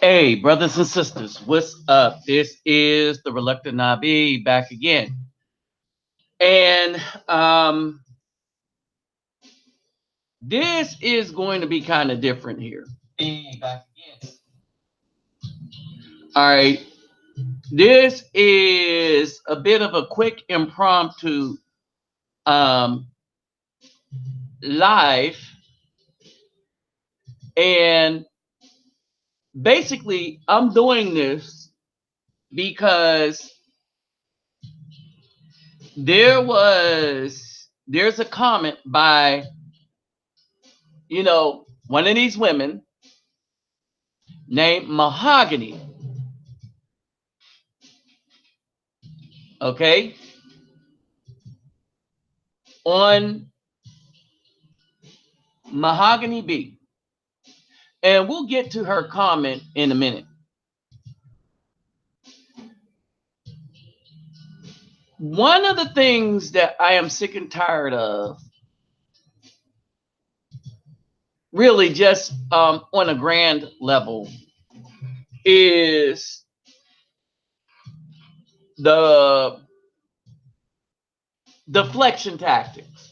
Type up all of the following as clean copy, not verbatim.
Hey, brothers and sisters, what's up? This is the Reluctant Nabi back again. And this is going to be kind of different here. Hey, back again. All right. This is a bit of a quick impromptu um, live. And basically, I'm doing this because there's a comment by one of these women named Mahogany. Okay, on Mahogany B, and we'll get to her comment in a minute. One of the things that I am sick and tired of, really just on a grand level, is the deflection tactics.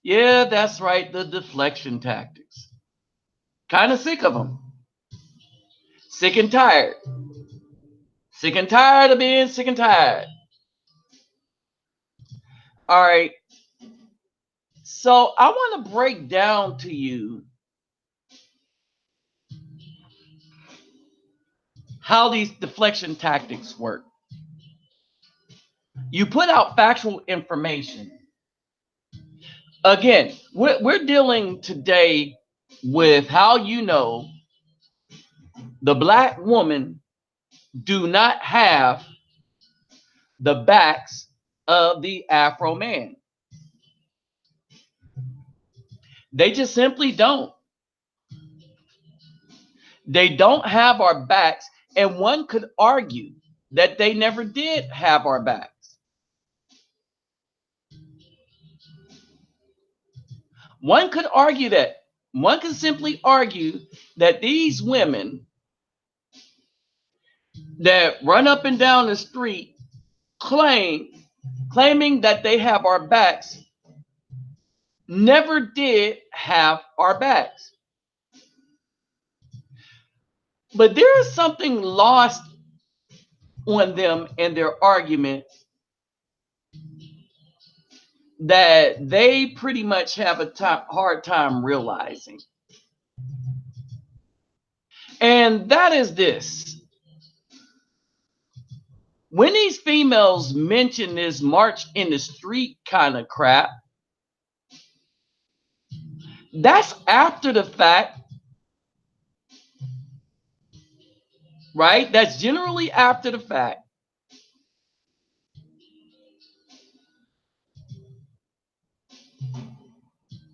Yeah, that's right, the deflection tactics. Kind of sick of them. Sick and tired. Sick and tired of being sick and tired. All right. So I want to break down to you how these deflection tactics work. You put out factual information. Again, we're dealing today with how the black woman do not have the backs of the Afro man. They just simply don't. They don't have our backs, and one could argue that they never did have our backs. One could argue that. One could simply argue that these women that run up and down the street claiming that they have our backs never did have our backs. But there is something lost on them in their argument that they pretty much have a hard time realizing. And that is this. When these females mention this march in the street kind of crap, that's after the fact, right? That's generally after the fact.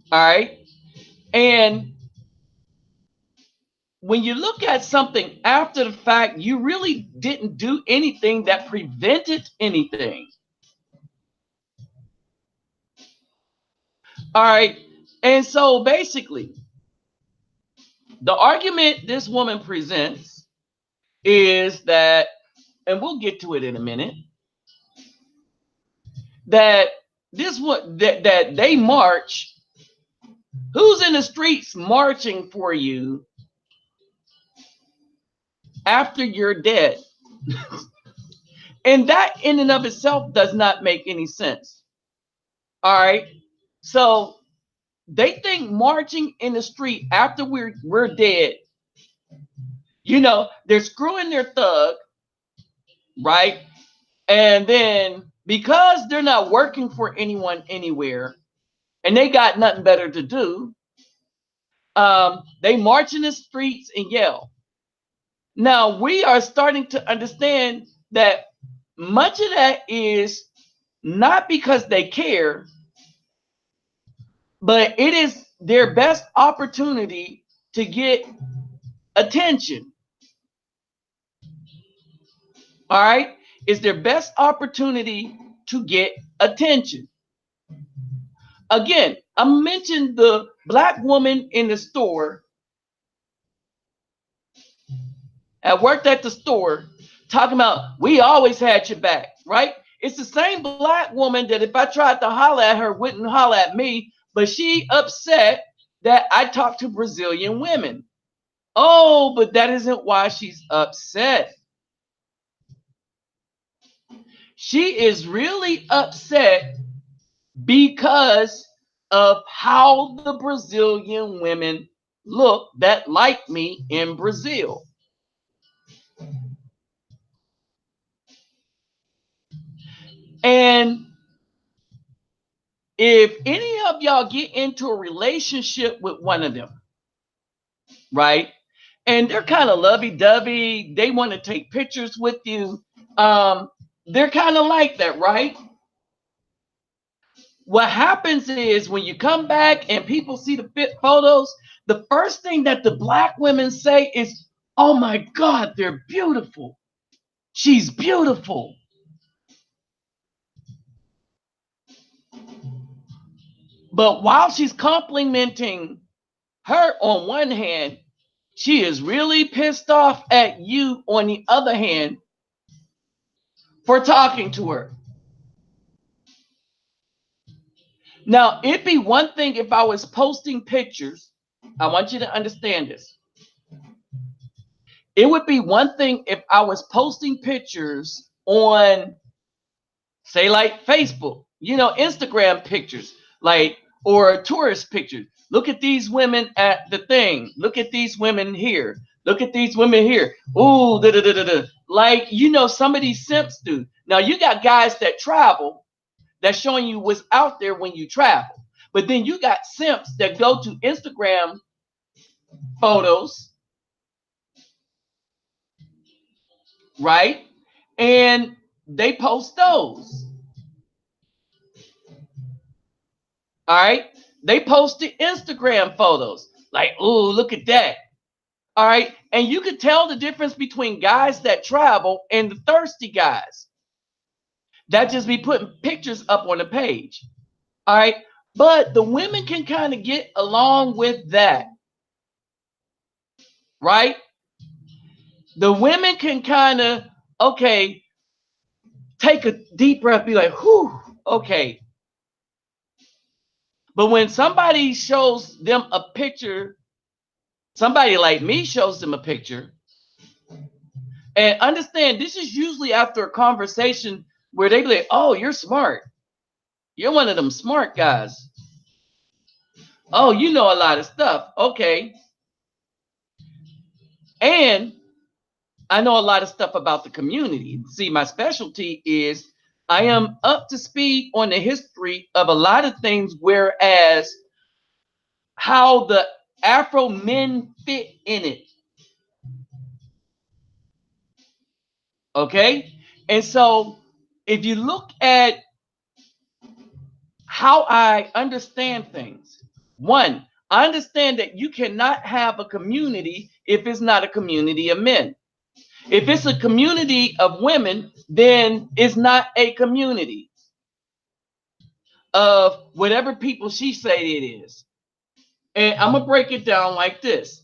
All right. And when you look at something after the fact, you really didn't do anything that prevented anything. All right. And so basically, the argument this woman presents is that, and we'll get to it in a minute, that that they march. Who's in the streets marching for you after you're dead? And that in and of itself does not make any sense. All right. So they think marching in the street after we're dead, they're screwing their thug, right? And then because they're not working for anyone anywhere and they got nothing better to do, they march in the streets and yell. Now we are starting to understand that much of that is not because they care, but it is their best opportunity to get attention. All right? It's their best opportunity to get attention. Again, I mentioned the black woman in the store. I worked at the store talking about we always had your back, right? It's the same black woman that if I tried to holler at her, wouldn't holler at me, but she upset that I talk to Brazilian women. Oh, but that isn't why she's upset. She is really upset because of how the Brazilian women look that like me in Brazil. And if any of y'all get into a relationship with one of them, right? And they're kind of lovey-dovey, they want to take pictures with you. They're kind of like that, right? What happens is when you come back and people see the fit photos, the first thing that the black women say is, "Oh my God, they're beautiful. She's beautiful." But while she's complimenting her on one hand, she is really pissed off at you on the other hand for talking to her. Now, it'd be one thing if I was posting pictures. I want you to understand this. It would be one thing if I was posting pictures on, say, like Facebook, Instagram pictures, like, or tourist pictures. Look at these women at the thing. Look at these women here. Look at these women here. Ooh, da da da da da. Like, some of these simps do. Now, you got guys that travel that's showing you what's out there when you travel. But then you got simps that go to Instagram photos, right? And they post those. All right. They post the Instagram photos. Like, ooh, look at that. All right. And you can tell the difference between guys that travel and the thirsty guys that just be putting pictures up on the page. All right. But the women can kind of get along with that. Right? The women can kind of, okay, take a deep breath, be like, whew, okay. But when somebody shows them a picture, somebody like me shows them a picture, and understand this is usually after a conversation where they be like, oh, you're smart. You're one of them smart guys. Oh, you know a lot of stuff. Okay. And I know a lot of stuff about the community. See, my specialty is I am up to speed on the history of a lot of things, whereas how the Afro men fit in it. Okay? And so if you look at how I understand things, one, I understand that you cannot have a community if it's not a community of men. If it's a community of women, then it's not a community of whatever people she say it is. And I'm gonna break it down like this.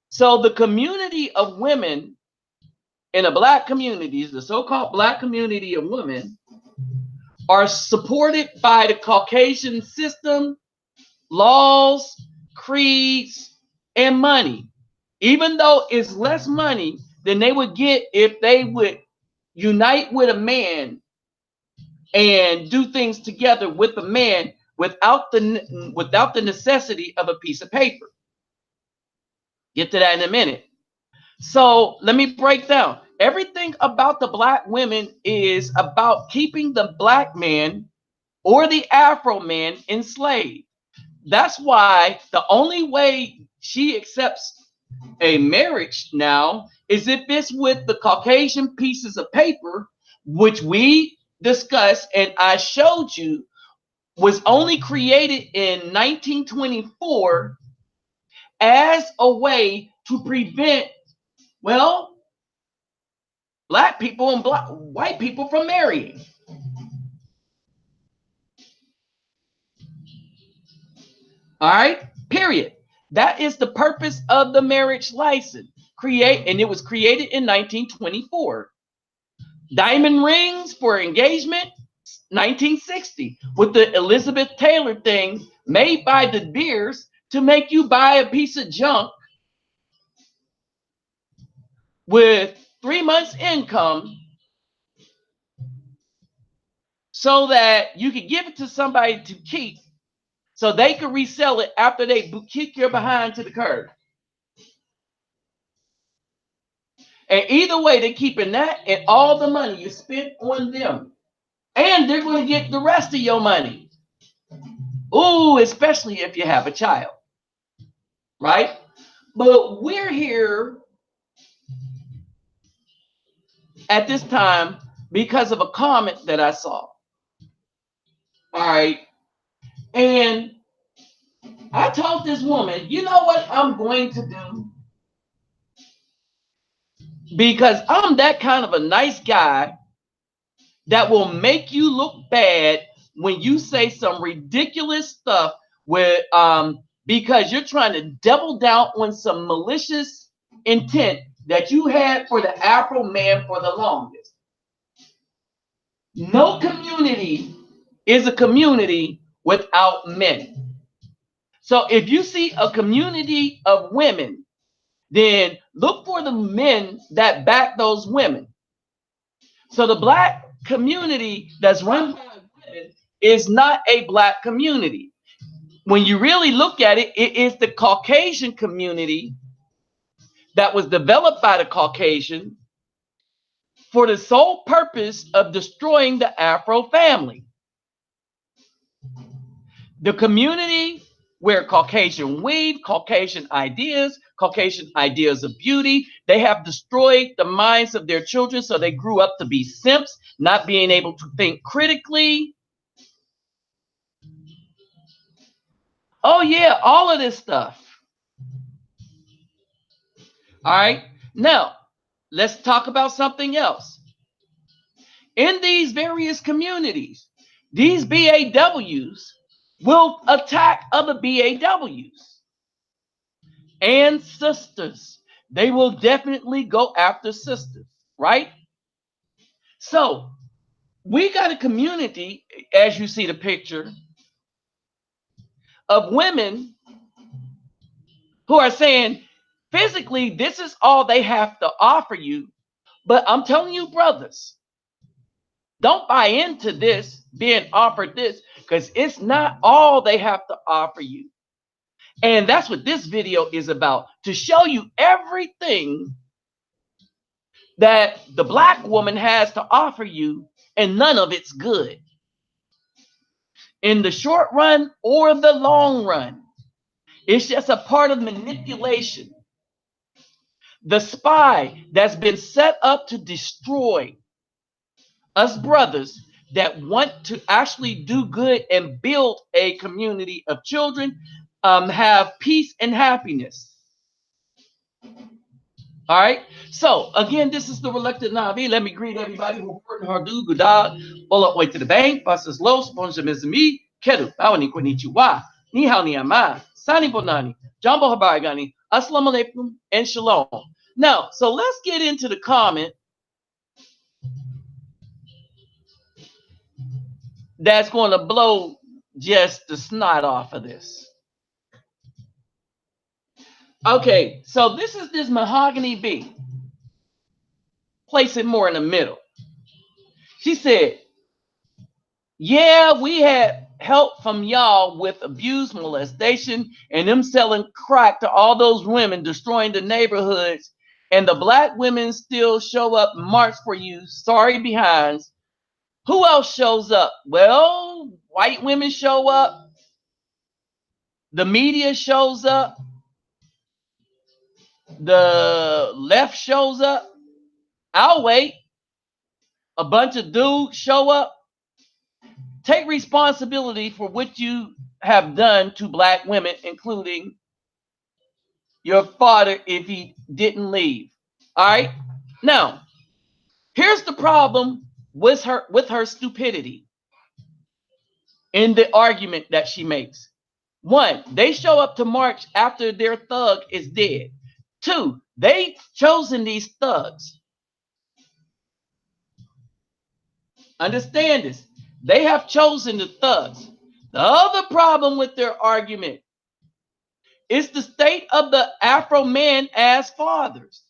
So the community of women in the black communities, the so-called black community of women, are supported by the Caucasian system, laws, creeds, and money. Even though it's less money than they would get if they would unite with a man and do things together with a man without the necessity of a piece of paper. Get to that in a minute. So let me break down. Everything about the black women is about keeping the black man or the Afro man enslaved. That's why the only way she accepts a marriage now is if it's with the Caucasian pieces of paper, which we discussed and I showed you was only created in 1924 as a way to prevent, well, black people and white people from marrying. All right, period. That is the purpose of the marriage license. And it was created in 1924. Diamond rings for engagement, 1960, with the Elizabeth Taylor thing made by the Beers to make you buy a piece of junk with 3 months income so that you could give it to somebody to keep so they could resell it after they kick your behind to the curb. And either way, they're keeping that and all the money you spent on them. And they're going to get the rest of your money. Ooh, especially if you have a child. Right? But we're here at this time because of a comment that I saw. All right. And I told this woman, you know what I'm going to do? Because I'm that kind of a nice guy that will make you look bad when you say some ridiculous stuff with because you're trying to double down on some malicious intent that you had for the Afro man for the longest. No community is a community without men. So if you see a community of women, then look for the men that back those women. So the black community that's run by women is not a black community. When you really look at it, it is the Caucasian community that was developed by the Caucasian for the sole purpose of destroying the Afro family. The community where Caucasian weave, Caucasian ideas of beauty, they have destroyed the minds of their children, so they grew up to be simps, not being able to think critically. Oh yeah, all of this stuff. All right. Now, let's talk about something else. In these various communities, these BAWs will attack other BAWs and sisters. They will definitely go after sisters, right? So we got a community, as you see the picture, of women who are saying, physically, this is all they have to offer you. But I'm telling you, brothers, don't buy into this being offered this, because it's not all they have to offer you. And that's what this video is about, to show you everything that the black woman has to offer you, and none of it's good. In the short run or the long run, it's just a part of manipulation. The spy that's been set up to destroy us brothers that want to actually do good and build a community of children, have peace and happiness. All right. So again, this is the Reluctant Navi. Let me greet everybody who working hard do good dog. All way to the bank. Passes low. Sponsor me. Kedu. Awani konnichiwa. Ni hao ni ama. Sani bonani. Jambo habarigani. Assalamu alaikum and shalom. Now, so let's get into the comment that's going to blow just the snot off of this. Okay, so this is this mahogany bee. Place it more in the middle. She said, yeah, we had help from y'all with abuse, molestation, and them selling crack to all those women, destroying the neighborhoods. And the black women still show up and march for you. Sorry behinds. Who else shows up? Well, white women show up. The media shows up. The left shows up. I'll wait. A bunch of dudes show up. Take responsibility for what you have done to black women, including your father if he didn't leave. All right. Now, here's the problem with her stupidity in the argument that she makes. 1, they show up to march after their thug is dead. 2, they've chosen these thugs. Understand this. They have chosen the thugs. The other problem with their argument is the state of the Afro men as fathers.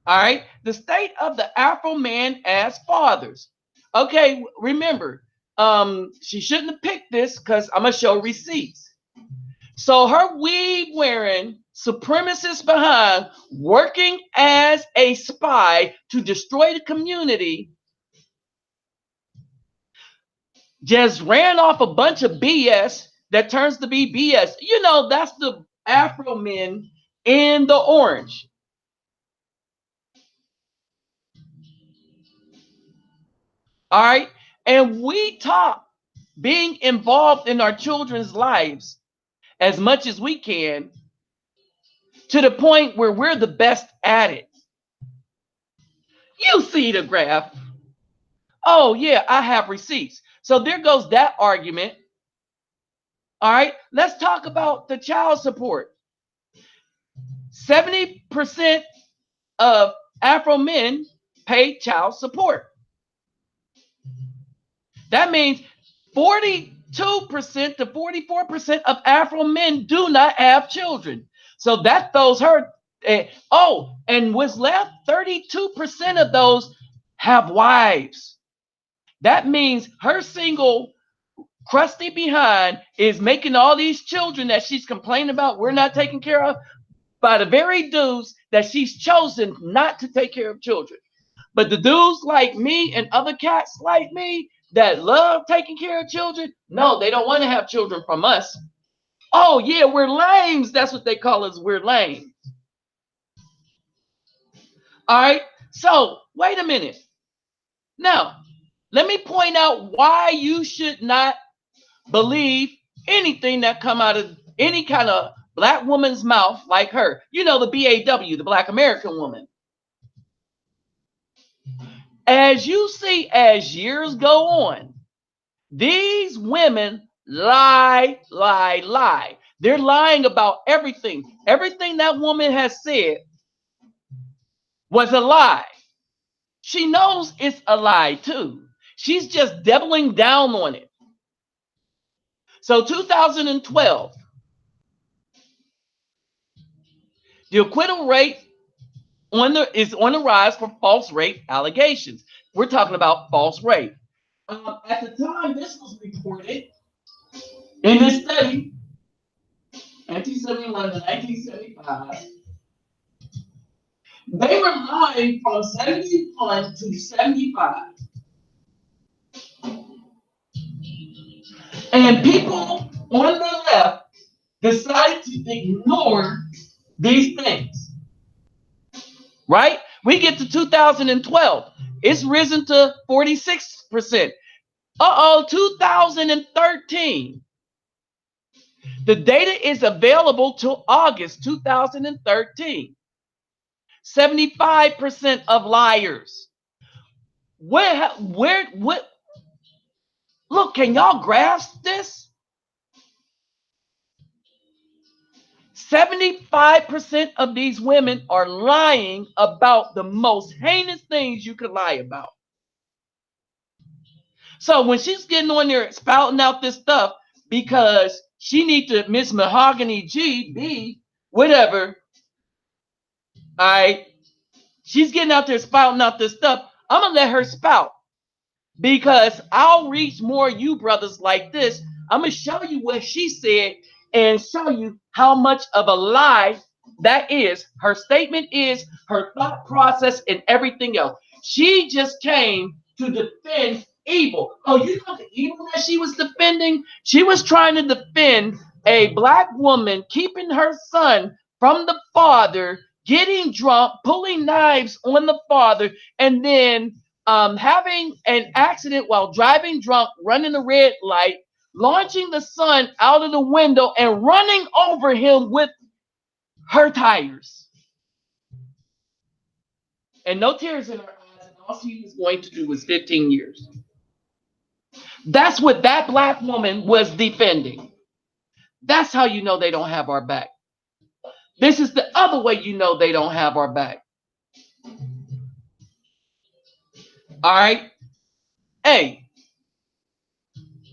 All right, the state of the Afro man as fathers. Okay, remember, she shouldn't have picked this because I'm gonna show receipts. So her weave wearing supremacist behind working as a spy to destroy the community just ran off a bunch of BS that turns to be BS. You know, that's the Afro men in the orange. All right. And we talk being involved in our children's lives as much as we can to the point where we're the best at it. You see the graph. Oh, yeah, I have receipts. So there goes that argument. All right. Let's talk about the child support. 70% of Afro men pay child support. That means 42% to 44% of Afro men do not have children. So that throws her. And what's left, 32% of those have wives. That means her single, crusty behind is making all these children that she's complaining about we're not taking care of by the very dudes that she's chosen not to take care of children. But the dudes like me and other cats like me that love taking care of children, no, they don't want to have children from us. Oh, yeah, we're lames. That's what they call us. We're lame. All right. So wait a minute. Now, let me point out why you should not believe anything that come out of any kind of black woman's mouth like her. You know, the BAW, the Black American woman. As you see, as years go on, these women lie, lie, lie. They're lying about everything. Everything that woman has said was a lie. She knows it's a lie too. She's just doubling down on it. So 2012, the acquittal rate is on the rise for false rape allegations. We're talking about false rape. At the time this was reported in this study, 1971 to 1975, they were lying from 71 to 75. And people on the left decided to ignore these things. Right? We get to 2012. It's risen to 46%. 2013. The data is available till August 2013. 75% of liars. What? Look, can y'all grasp this? 75% of these women are lying about the most heinous things you could lie about. So when she's getting on there spouting out this stuff because she needs to Miss Mahogany G, B, whatever, all right, she's getting out there spouting out this stuff. I'm going to let her spout because I'll reach more you brothers like this. I'm going to show you what she said and show you how much of a lie that is. Her statement is her thought process and everything else. She just came to defend evil. Oh, you know the evil that she was defending? She was trying to defend a black woman keeping her son from the father, getting drunk, pulling knives on the father, and then having an accident while driving drunk, running a red light, launching the son out of the window and running over him with her tires. And no tears in her eyes, and all she was going to do was 15 years. That's what that black woman was defending. That's how you know they don't have our back. This is the other way you know they don't have our back. All right. Hey,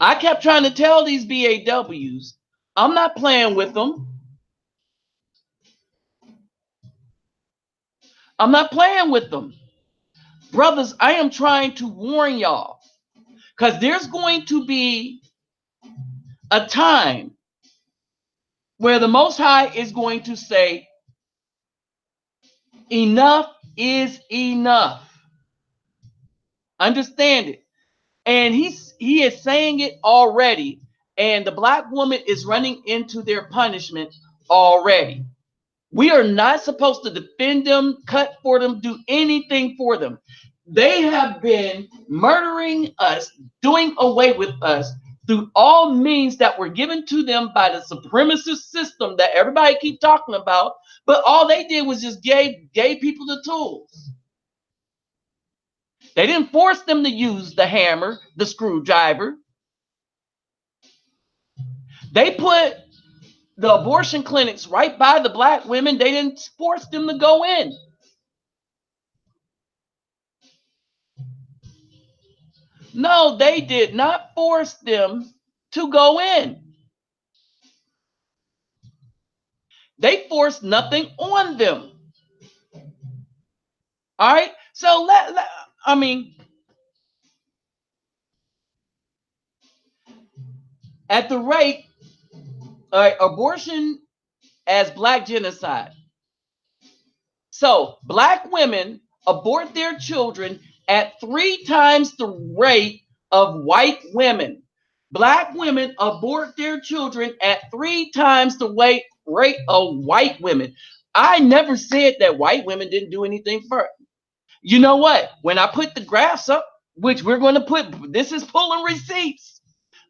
I kept trying to tell these BAWs, I'm not playing with them. I'm not playing with them. Brothers, I am trying to warn y'all because there's going to be a time where the Most High is going to say, enough is enough. Understand it. And he is saying it already. And the black woman is running into their punishment already. We are not supposed to defend them, cut for them, do anything for them. They have been murdering us, doing away with us through all means that were given to them by the supremacist system that everybody keep talking about. But all they did was just gave people the tools. They didn't force them to use the hammer, the screwdriver. They put the abortion clinics right by the black women. They didn't force them to go in. No, they did not force them to go in. They forced nothing on them. All right. So I mean, at the rate, abortion as black genocide. So black women abort their children at 3 times the rate of white women. Black women abort their children at 3 times the rate of white women. I never said that white women didn't do anything first. You know what? When I put the graphs up, which we're going to put, this is pulling receipts.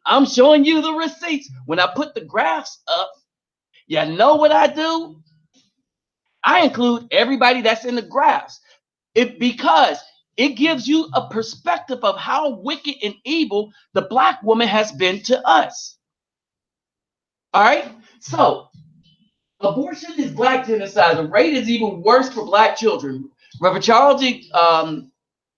I'm showing you the receipts. When I put the graphs up, you know what I do? I include everybody that's in the graphs. Because it gives you a perspective of how wicked and evil the black woman has been to us. All right? So, abortion is black genocide. The rate is even worse for black children. Reverend Charles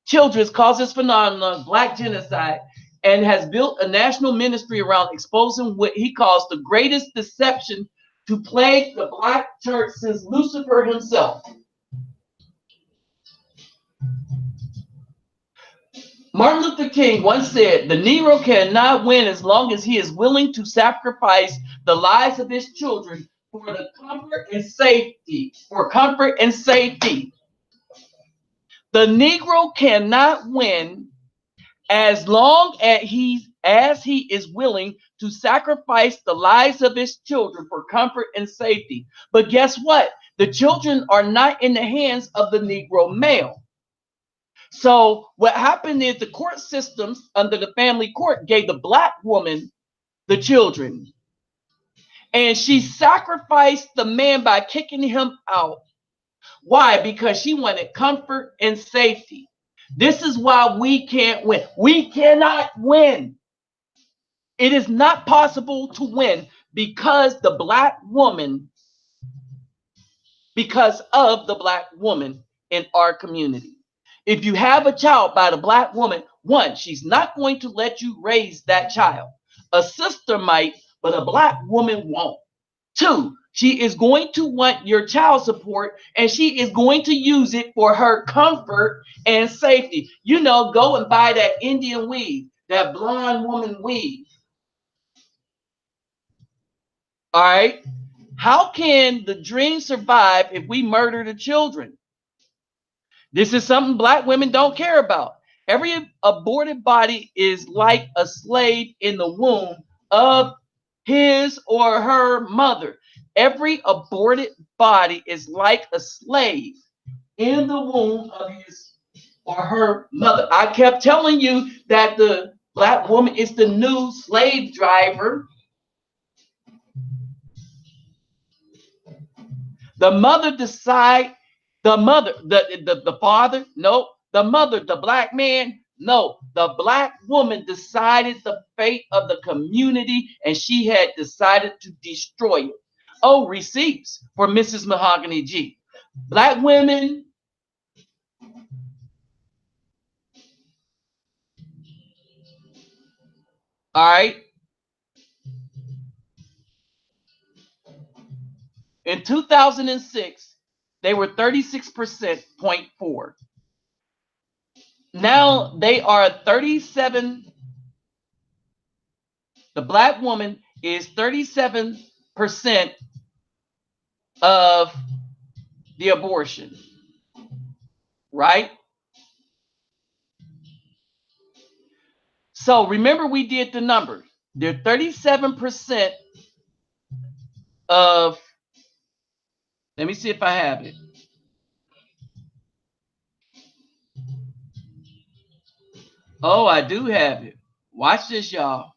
Childress calls this phenomenon black genocide and has built a national ministry around exposing what he calls the greatest deception to plague the black church since Lucifer himself. Martin Luther King once said, the Negro cannot win as long as he is willing to sacrifice the lives of his children for the comfort and safety. For comfort and safety. The Negro cannot win as long as he is willing to sacrifice the lives of his children for comfort and safety. But guess what? The children are not in the hands of the Negro male. So what happened is the court systems under the family court gave the black woman the children. And she sacrificed the man by kicking him out. Why? Because she wanted comfort and safety. This is why we can't win. We cannot win. It is not possible to win because of the black woman in our community. If you have a child by the black woman, one, she's not going to let you raise that child. A sister might, but a black woman won't. Two, she is going to want your child support and she is going to use it for her comfort and safety. You know, go and buy that Indian weave, that blonde woman weave. All right. How can the dream survive if we murder the children? This is something black women don't care about. Every aborted body is like a slave in the womb of his or her mother. Every aborted body is like a slave in the womb of his or her mother. I kept telling you that the black woman is the new slave driver. The mother decide, the mother, the father, no, the mother, the black man No, the black woman decided the fate of the community, and she had decided to destroy it. Oh, receipts for Mrs. Mahogany G. Black women, all right, in 2006, they were 36.4. Now they are 37. The black woman is 37% of the abortion, right? So remember, we did the numbers. They're 37% of, let me see if I have it. Oh, I do have it. Watch this, y'all.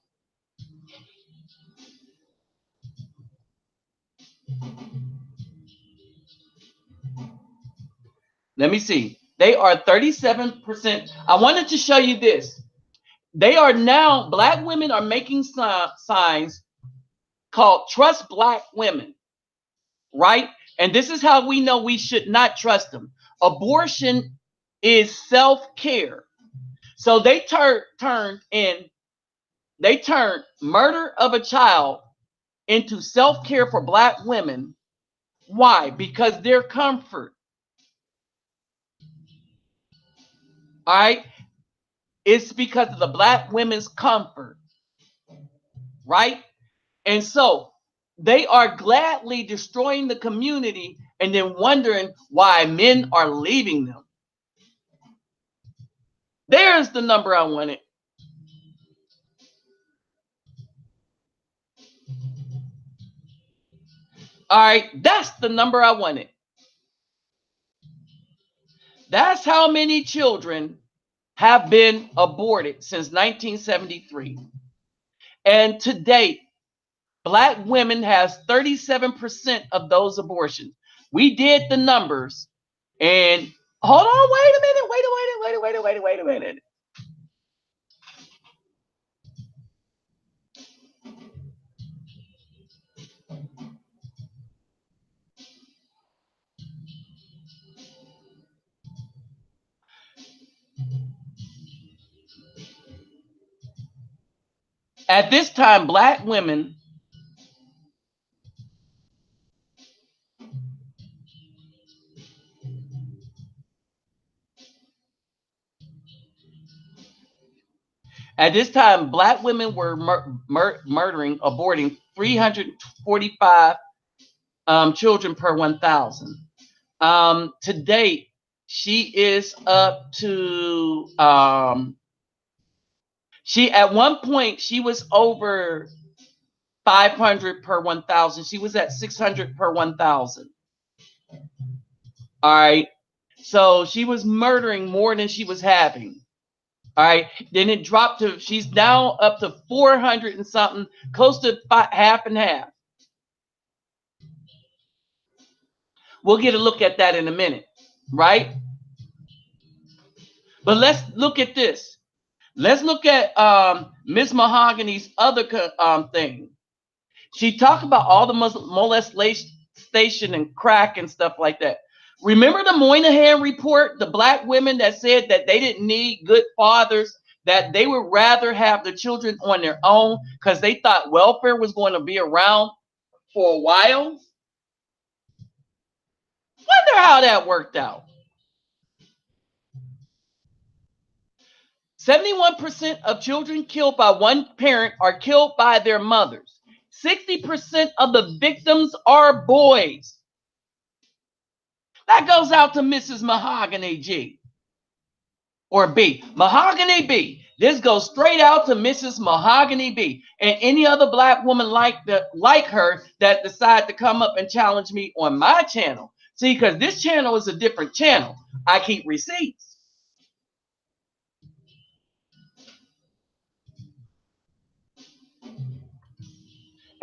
Let me see. They are 37%. I wanted to show you this. They are now, black women are making signs called Trust Black Women, right? And this is how we know we should not trust them. Abortion is self-care. So they turned murder of a child into self-care for black women. Why? Because their comfort. All right. It's because of the black women's comfort, right? And so they are gladly destroying the community and then wondering why men are leaving them. There's the number I wanted. All right, that's the number I wanted. That's how many children have been aborted since 1973. And to date, black women has 37% of those abortions. We did the numbers, and hold on, wait a minute, wait a minute. At this time, black women, were murdering, aborting 345 children per 1,000. To date, she is up to she at one point she was over 500 per 1,000. She was at 600 per 1,000. All right. So she was murdering more than she was having. All right. Then it dropped to, she's now up to 400 and something, close to half and half. We'll get a look at that in a minute. Right. But let's look at this. Let's look at Miss Mahogany's other thing. She talked about all the molestation and crack and stuff like that. Remember the Moynihan report, the black women that said that they didn't need good fathers, that they would rather have the children on their own because they thought welfare was going to be around for a while? Wonder how that worked out. 71% of children killed by one parent are killed by their mothers. 60% of the victims are boys. That goes out to Mrs. Mahogany G. Or B. Mahogany B. This goes straight out to Mrs. Mahogany B. And any other black woman like her that decide to come up and challenge me on my channel. See, because this channel is a different channel. I keep receipts.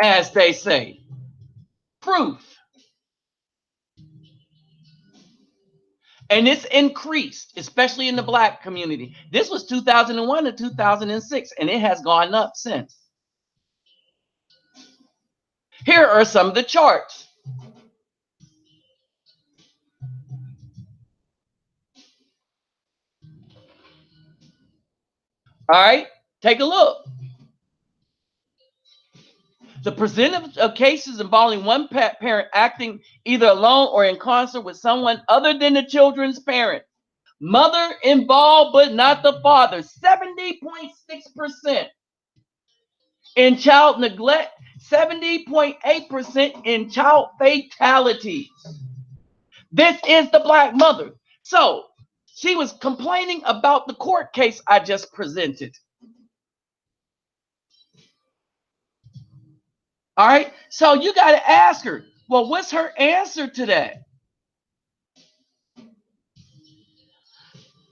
As they say. Proof. And it's increased, especially in the Black community. This was 2001 to 2006, and it has gone up since. Here are some of the charts. All right, take a look. The percentage of cases involving one parent acting either alone or in concert with someone other than the children's parent. Mother involved, but not the father, 70.6%. In child neglect, 70.8% in child fatalities. This is the Black mother. So she was complaining about the court case I just presented. All right. So you got to ask her, well, what's her answer to that?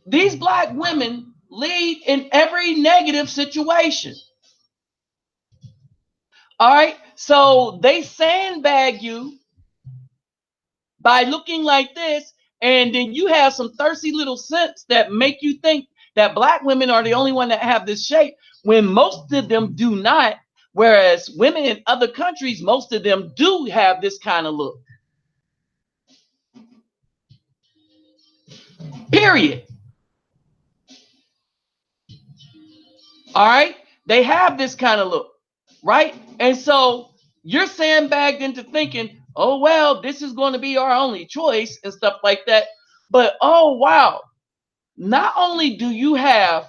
These Black women lead in every negative situation. All right. So they sandbag you by looking like this, and then you have some thirsty little simps that make you think that Black women are the only one that have this shape, when most of them do not. Whereas women in other countries, most of them do have this kind of look. Period. All right. They have this kind of look, right? And so you're sandbagged into thinking, oh, well, this is going to be our only choice and stuff like that. But oh, wow. Not only do you have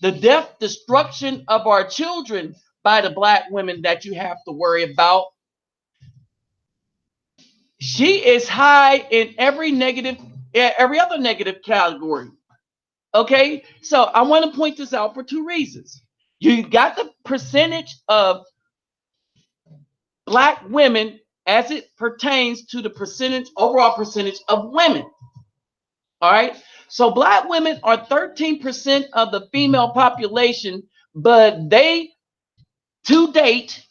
the death, destruction of our children by the Black women that you have to worry about, she is high in every other negative category. Okay, so I want to point this out for two reasons. You got the percentage of Black women as it pertains to the overall percentage of women. All right, so Black women are 13% of the female population, but they, to date,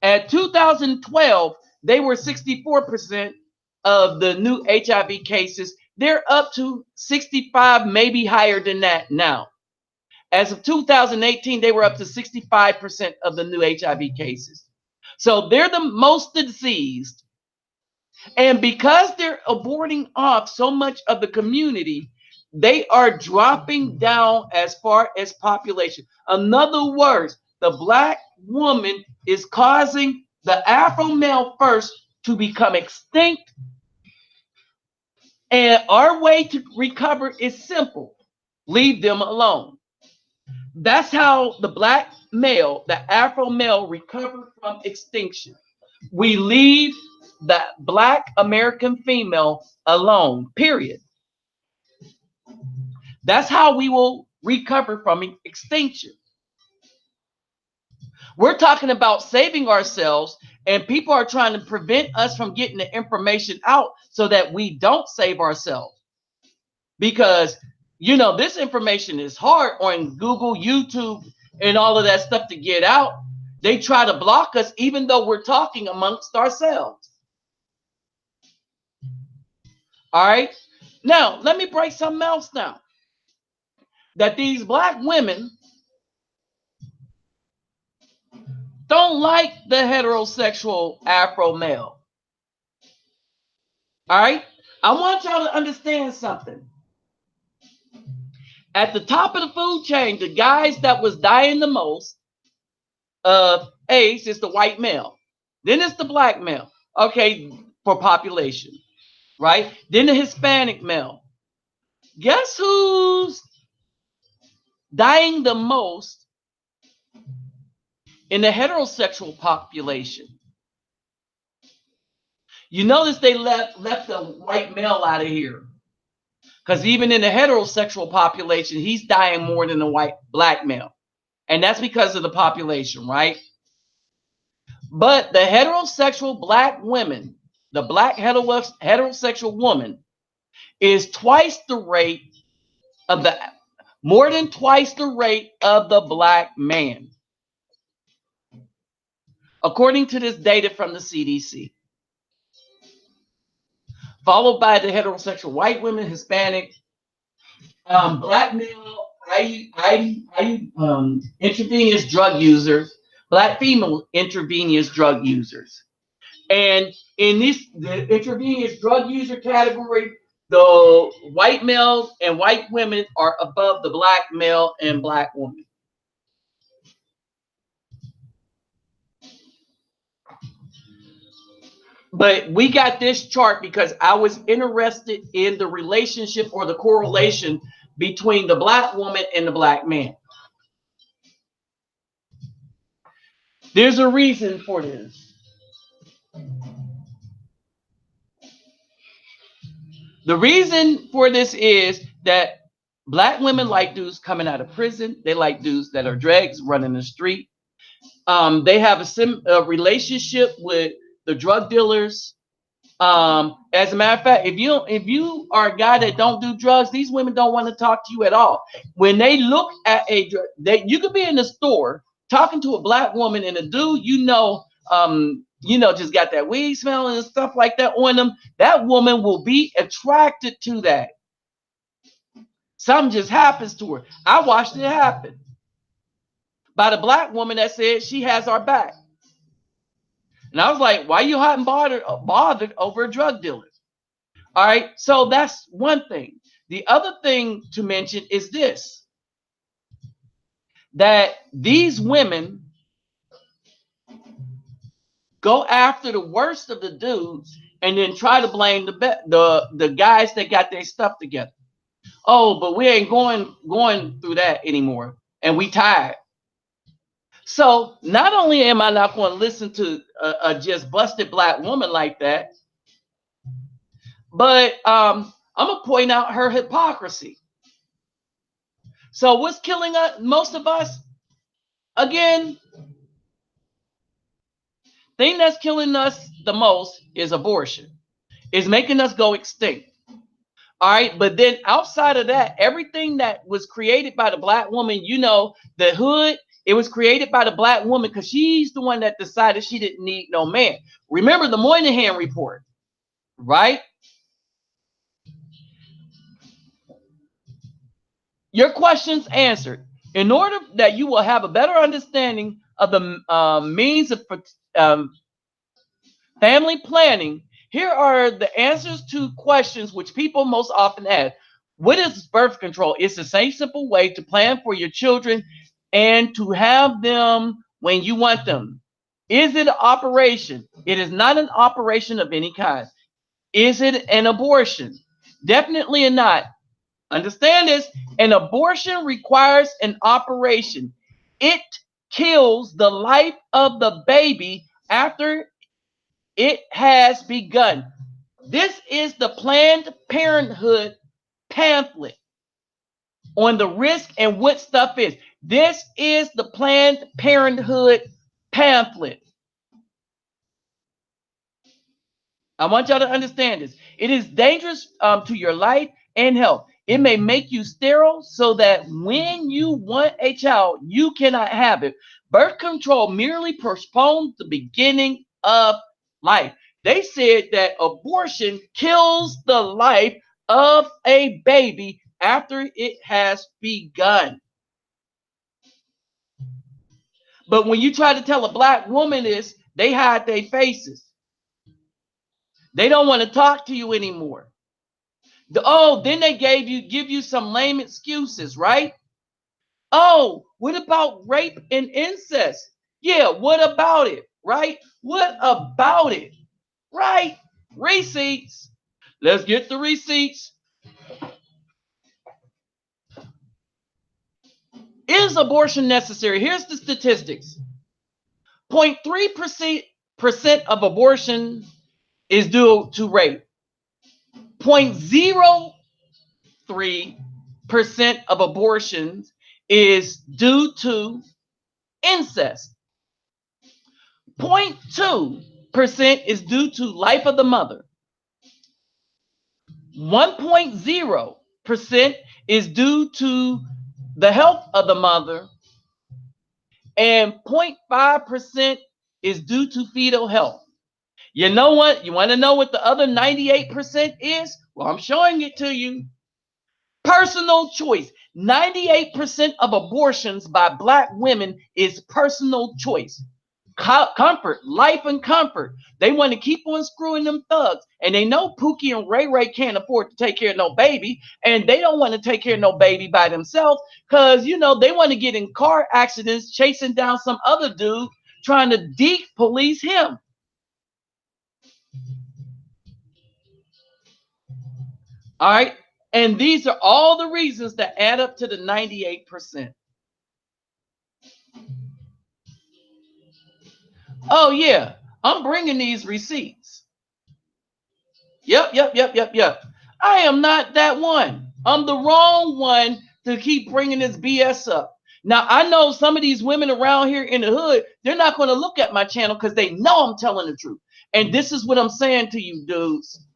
at 2012, they were 64% of the new HIV cases. They're up to 65, maybe higher than that now. As of 2018, they were up to 65% of the new HIV cases. So they're the most diseased. And because they're aborting off so much of the community, they are dropping down as far as population. In other words, the Black woman is causing the Afro male first to become extinct. And our way to recover is simple: leave them alone. That's how the Black male, the Afro male, recover from extinction. We leave the Black American female alone, period. That's how we will recover from extinction. We're talking about saving ourselves, and people are trying to prevent us from getting the information out so that we don't save ourselves. Because, this information is hard on Google, YouTube, and all of that stuff to get out. They try to block us even though we're talking amongst ourselves. All right. Now, let me break something else down. That these Black women don't like the heterosexual Afro male. All right. I want y'all to understand something. At the top of the food chain, the guys that was dying the most of AIDS is the white male. Then it's the Black male. Okay, for population, right? Then the Hispanic male. Guess who's dying the most in the heterosexual population? You notice they left the white male out of here. Because even in the heterosexual population, he's dying more than the Black male. And that's because of the population, right? But the heterosexual Black women, the Black heterosexual woman, is more than twice the rate of the Black man, according to this data from the CDC. followed by the heterosexual white women, Hispanic, black male, intravenous drug users, black female intravenous drug users. And in the intravenous drug user category, the white males and white women are above the black male and black woman. But we got this chart because I was interested in the relationship or the correlation between the black woman and the black man. There's a reason for this. The reason for this is that black women like dudes coming out of prison. They like dudes that are dregs running the street. They have a relationship with the drug dealers. As a matter of fact, if you are a guy that don't do drugs, these women don't want to talk to you at all. When they look at you could be in the store talking to a black woman and a dude, just got that weed smell and stuff like that on them. That woman will be attracted to that. Something just happens to her. I watched it happen by the black woman that said she has our back. And I was like, why are you hot and bothered over a drug dealer? All right, so that's one thing. The other thing to mention is this, that these women go after the worst of the dudes and then try to blame the guys that got their stuff together. Oh, but we ain't going through that anymore, and we tired. So not only am I not going to listen to a just busted black woman like that, but I'm gonna point out her hypocrisy. So what's killing most of us? Again, thing that's killing us the most is abortion. Is making us go extinct. All right, but then outside of that, everything that was created by the black woman, the hood, it was created by the black woman because she's the one that decided she didn't need no man. Remember the Moynihan report, right? Your questions answered. In order that you will have a better understanding of the means of family planning, here are the answers to questions which people most often ask. What is birth control? It's the same simple way to plan for your children and to have them when you want them. Is it an operation? It is not an operation of any kind. Is it an abortion? Definitely not. Understand this, an abortion requires an operation. It kills the life of the baby after it has begun. This is the Planned Parenthood pamphlet on the risk and what stuff is. This is the Planned Parenthood pamphlet. I want y'all to understand this. It is dangerous to your life and health. It may make you sterile so that when you want a child, you cannot have it. Birth control merely postpones the beginning of life. They said that abortion kills the life of a baby after it has begun. But when you try to tell a black woman this, they hide their faces. They don't want to talk to you anymore. Then they give you some lame excuses, right? Oh, what about rape and incest? Yeah, what about it, right? What about it, right? Receipts. Let's get the receipts. Is abortion necessary? Here's the statistics. 0.3% of abortion is due to rape. 0.03% of abortions is due to incest. 0.2% is due to life of the mother. 1.0% is due to the health of the mother. And 0.5% is due to fetal health. You know what? You want to know what the other 98% is? Well, I'm showing it to you. Personal choice. 98% of abortions by Black women is personal choice. Comfort, life and comfort. They want to keep on screwing them thugs. And they know Pookie and Ray Ray can't afford to take care of no baby. And they don't want to take care of no baby by themselves. Because, you know, they want to get in car accidents chasing down some other dude trying to police him. All right. And these are all the reasons that add up to the 98%. Oh, yeah. I'm bringing these receipts. Yep. I am not that one. I'm the wrong one to keep bringing this BS up. Now, I know some of these women around here in the hood, they're not going to look at my channel because they know I'm telling the truth. And this is what I'm saying to you, dudes,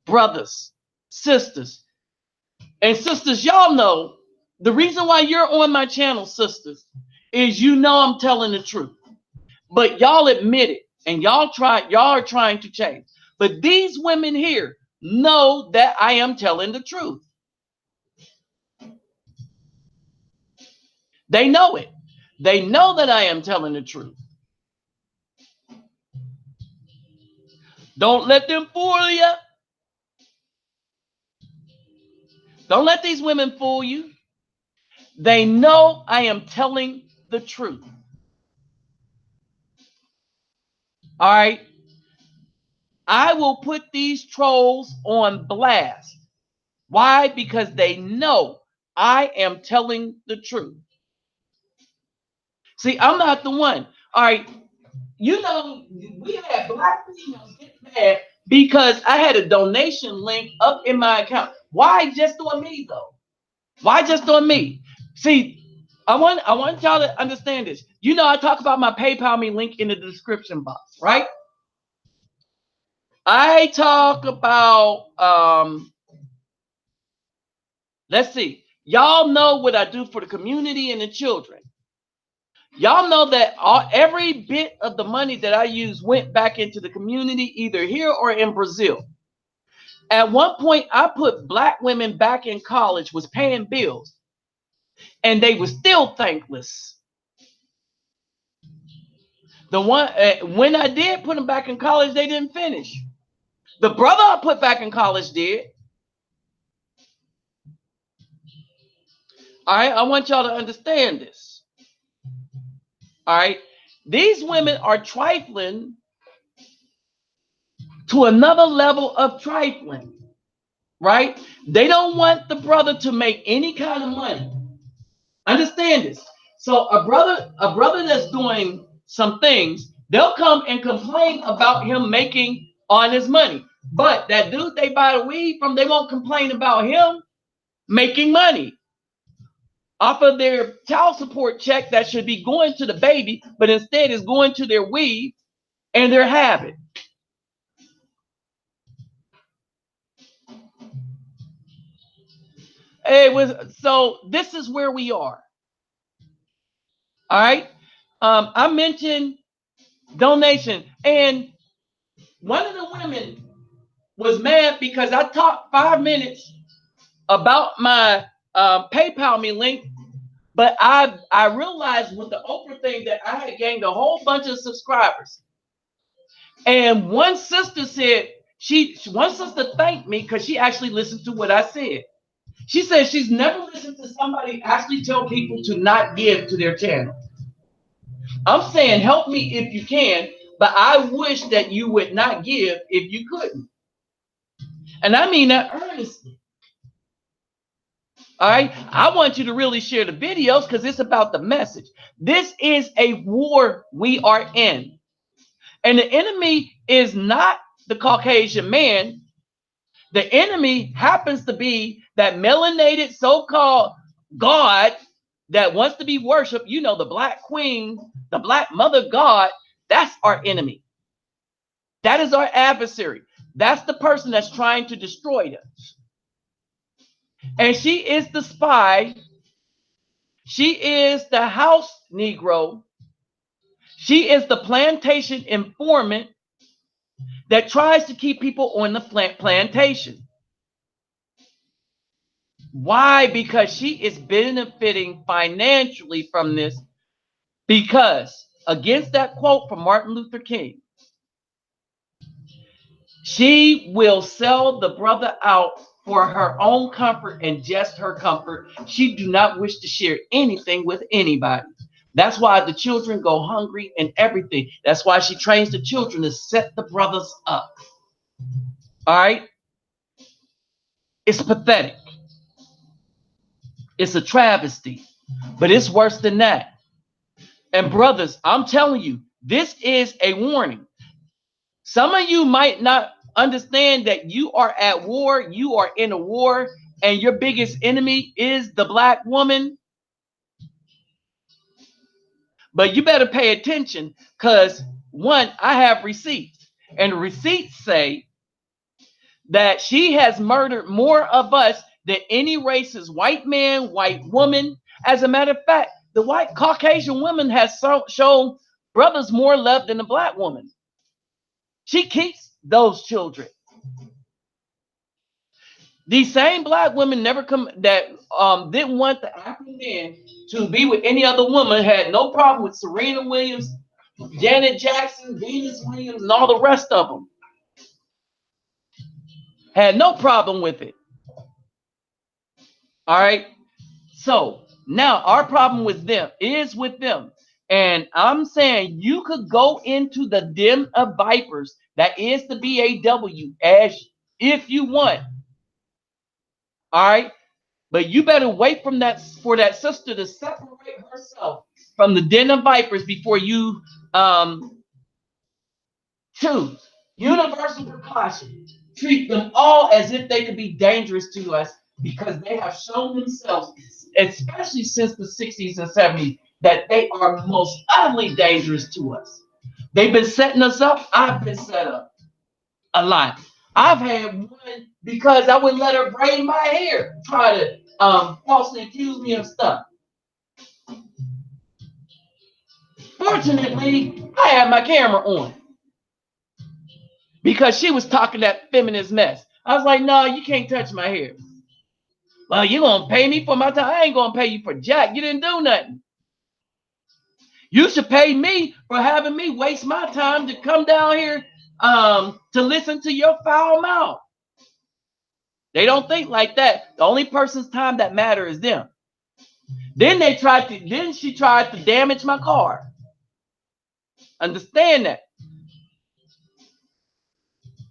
brothers, sisters. And sisters, y'all know the reason why you're on my channel, sisters, is you know I'm telling the truth. But y'all admit it, and y'all are trying to change. But these women here know that I am telling the truth. They know it. They know that I am telling the truth. Don't let them fool you. Don't let these women fool you. They know I am telling the truth. All right. I will put these trolls on blast. Why? Because they know I am telling the truth. See, I'm not the one. All right. You know, we had Black females get mad because I had a donation link up in my account. Why just on me, though? Why just on me? See, I want y'all to understand this. You know, I talk about my PayPal me link in the description box, right? I talk about let's see. Y'all know what I do for the community and the children. Y'all know that every bit of the money that I use went back into the community, either here or in Brazil. At one point, I put Black women back in college, was paying bills, and they were still thankless. The one when I did put them back in college, they didn't finish. The brother I put back in college did. All right, I want y'all to understand this. All right, these women are trifling to another level of trifling, right? They don't want the brother to make any kind of money. Understand this. So a brother that's doing some things, they'll come and complain about him making on his money. But that dude they buy the weed from, they won't complain about him making money off of their child support check that should be going to the baby, but instead is going to their weed and their habit. So this is where we are. All right. I mentioned donation, and one of the women was mad because I talked 5 minutes about my PayPal me link, but I realized with the Oprah thing that I had gained a whole bunch of subscribers. And one sister said, one sister thanked me because she actually listened to what I said. She said she's never listened to somebody actually tell people to not give to their channel. I'm saying help me if you can, but I wish that you would not give if you couldn't. And I mean that earnestly. All right. I want you to really share the videos because it's about the message. This is a war we are in. And the enemy is not the Caucasian man. The enemy happens to be that melanated so-called God that wants to be worshiped. You know, the Black Queen, the Black Mother God. That's our enemy. That is our adversary. That's the person that's trying to destroy us. And she is the spy. She is the house Negro. She is the plantation informant. that tries to keep people on the plantation. Why? Because she is benefiting financially from this. Because against that quote from Martin Luther King, she will sell the brother out for her own comfort and just her comfort. She do not wish to share anything with anybody. That's why the children go hungry and everything. That's why she trains the children to set the brothers up. All right? It's pathetic. It's a travesty. But it's worse than that. And brothers, I'm telling you, this is a warning. Some of you might not understand that you are at war, you are in a war, and your biggest enemy is the black woman. But you better pay attention, because one, I have receipts, and receipts say that she has murdered more of us than any racist white man, white woman. As a matter of fact, the white Caucasian woman has shown brothers more love than the black woman. She keeps those children. These same black women never come that didn't want the African man to be with any other woman, had no problem with Serena Williams, Janet Jackson, Venus Williams, and all the rest of them. Had no problem with it. All right. So now our problem with them is with them. And I'm saying you could go into the den of vipers, that is the BAW, as if you want. All right. But you better wait for that sister to separate herself from the den of vipers before you choose. Universal precaution. Treat them all as if they could be dangerous to us, because they have shown themselves, especially since the 60s and 70s, that they are most utterly dangerous to us. They've been setting us up. I've been set up a lot. I've had one because I would let her braid my hair, try to falsely accuse me of stuff. Fortunately, I had my camera on because she was talking that feminist mess. I was like, no, you can't touch my hair. Well, you're going to pay me for my time. I ain't going to pay you for jack. You didn't do nothing. You should pay me for having me waste my time to come down here to listen to your foul mouth. They don't think like that. The only person's time that matters is them. Then she tried to damage my car. Understand that.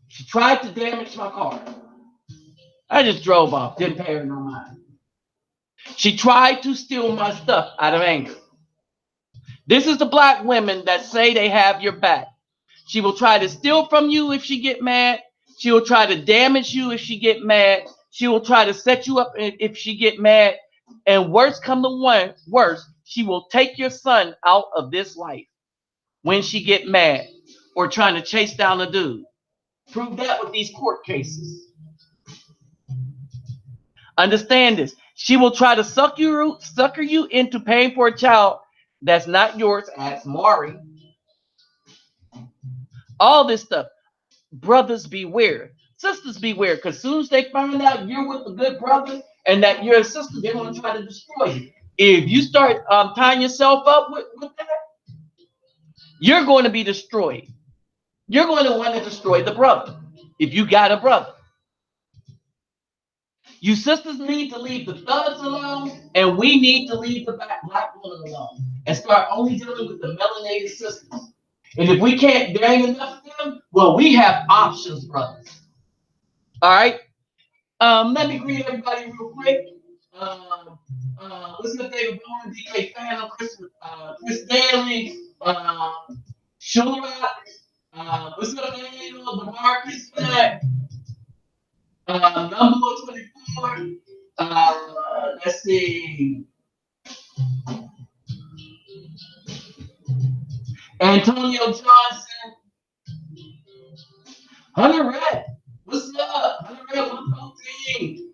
She tried to damage my car. I just drove off, didn't pay her no mind. She tried to steal my stuff out of anger. This is the black women that say they have your back. She will try to steal from you if she get mad. She will try to damage you if she get mad. She will try to set you up if she get mad. And worse come to worse, she will take your son out of this life when she get mad or trying to chase down a dude. Prove that with these court cases. Understand this. She will try to sucker you into paying for a child that's not yours, as Maury. All this stuff. Brothers beware. Sisters beware, because as soon as they find out you're with a good brother and that you're a sister, they're going to try to destroy you. If you start tying yourself up with that, you're going to be destroyed. You're going to want to destroy the brother if you got a brother. You sisters need to leave the thugs alone, and we need to leave the black woman alone and start only dealing with the melanated sisters. And if we can't, there ain't enough of them, well, we have options, brothers. All right? Let me greet everybody real quick. What's your favorite born? DJ Fan, Chris Daly, Shula, what's your name? The Marcus Fat, number 24. Let's see. Antonio Johnson. Hunter Red. What's up? Hunter Red 114.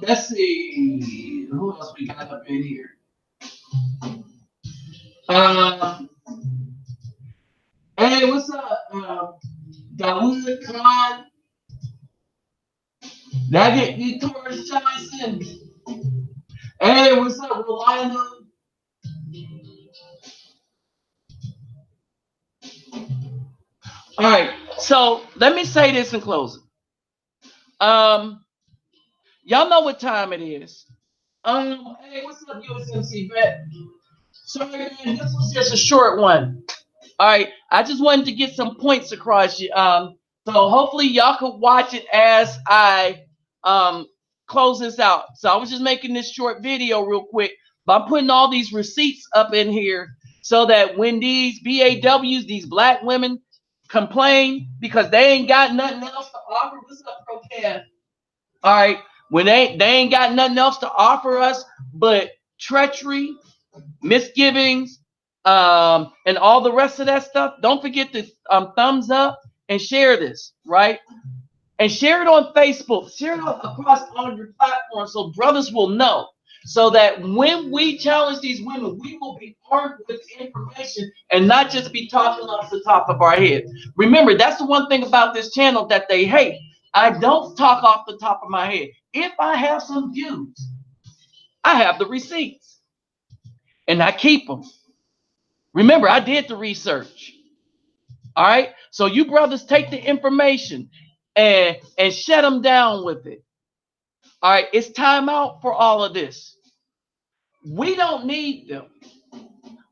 Let's see. Who else we got up in here? Hey, what's up? Dawood Khan. That get you Taurus Johnson. Hey, what's up, Rolando? All right. So let me say this in closing. Um, y'all know what time it is. Hey, what's up, USMC vet? Sorry, man, this was just a short one. All right, I just wanted to get some points across. So hopefully y'all could watch it as I close this out. So I was just making this short video real quick, but I'm putting all these receipts up in here so that when these BAWs, these black women, complain because they ain't got nothing else to offer. What's up, ProCan? All right, when they ain't got nothing else to offer us but treachery, misgivings, and all the rest of that stuff. Don't forget to thumbs up and share this, right? And share it on Facebook. Share it across all of your platforms so brothers will know. So that when we challenge these women, we will be armed with information and not just be talking off the top of our head. Remember, that's the one thing about this channel that they hate. I don't talk off the top of my head. If I have some views, I have the receipts and I keep them. Remember, I did the research. All right. So you brothers take the information and shut them down with it. All right. It's time out for all of this. We don't need them.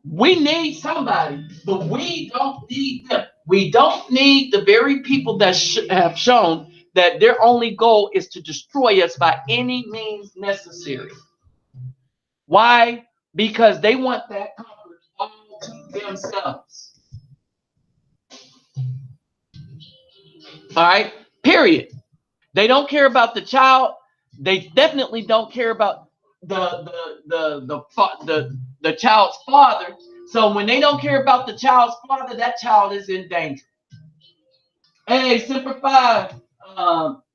We need somebody, but we don't need them. We don't need the very people that have shown that their only goal is to destroy us by any means necessary. Why? Because they want that comfort all to themselves. All right, period. They don't care about the child. They definitely don't care about the child's father. So when they don't care about the child's father, that child is in danger. Hey, Semper Fi,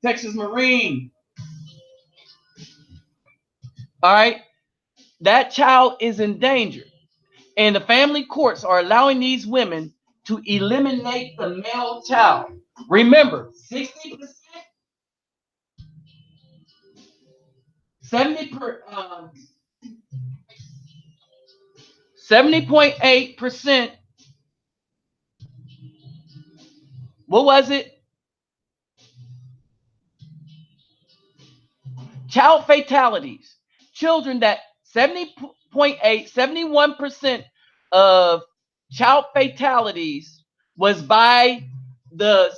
Texas Marine. All right, that child is in danger, and the family courts are allowing these women to eliminate the male child. Remember, 60%. 70.8%. What was it? Child fatalities. Children that 70.8, 71% of child fatalities was by the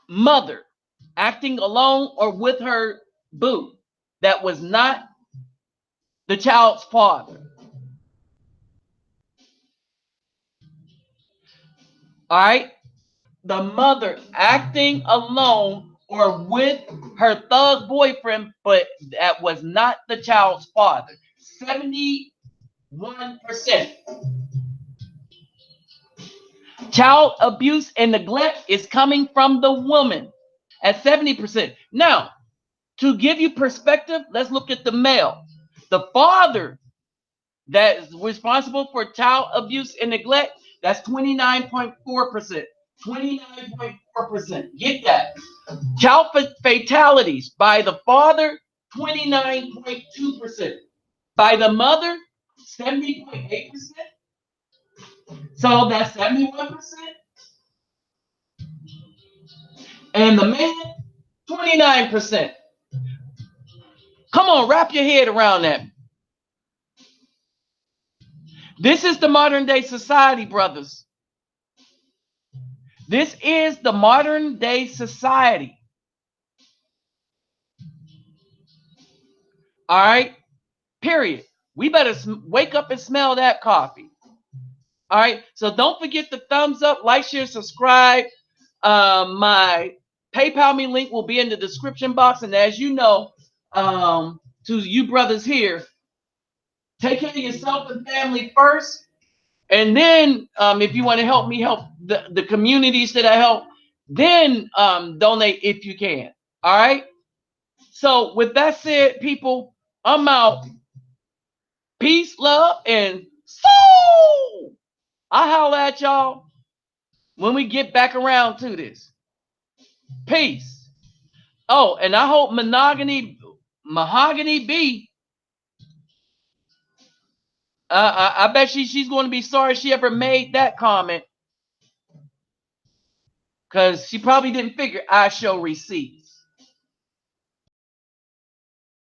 mother acting alone or with her boo. That was not the child's father. All right. The mother acting alone or with her thug boyfriend, but that was not the child's father. 71%. Child abuse and neglect is coming from the woman at 70%. Now, to give you perspective, let's look at the male. The father that is responsible for child abuse and neglect, that's 29.4%. 29.4%. Get that. Child fatalities by the father, 29.2%. By the mother, 70.8%. So that's 71%. And the man, 29%. Come on, wrap your head around that. This is the modern day society, brothers. This is the modern day society. All right? Period. We better wake up and smell that coffee. All right? So don't forget the thumbs up, like, share, subscribe. My PayPal me link will be in the description box. And as you know, to you brothers here, take care of yourself and family first. And then if you want to help me help the communities that I help, then donate if you can. All right. So with that said, people, I'm out. Peace, love, and soul. I holla at y'all. when we get back around to this. Peace. Oh, and I hope Mahogany B. I bet she's going to be sorry she ever made that comment, because she probably didn't figure I show receipts.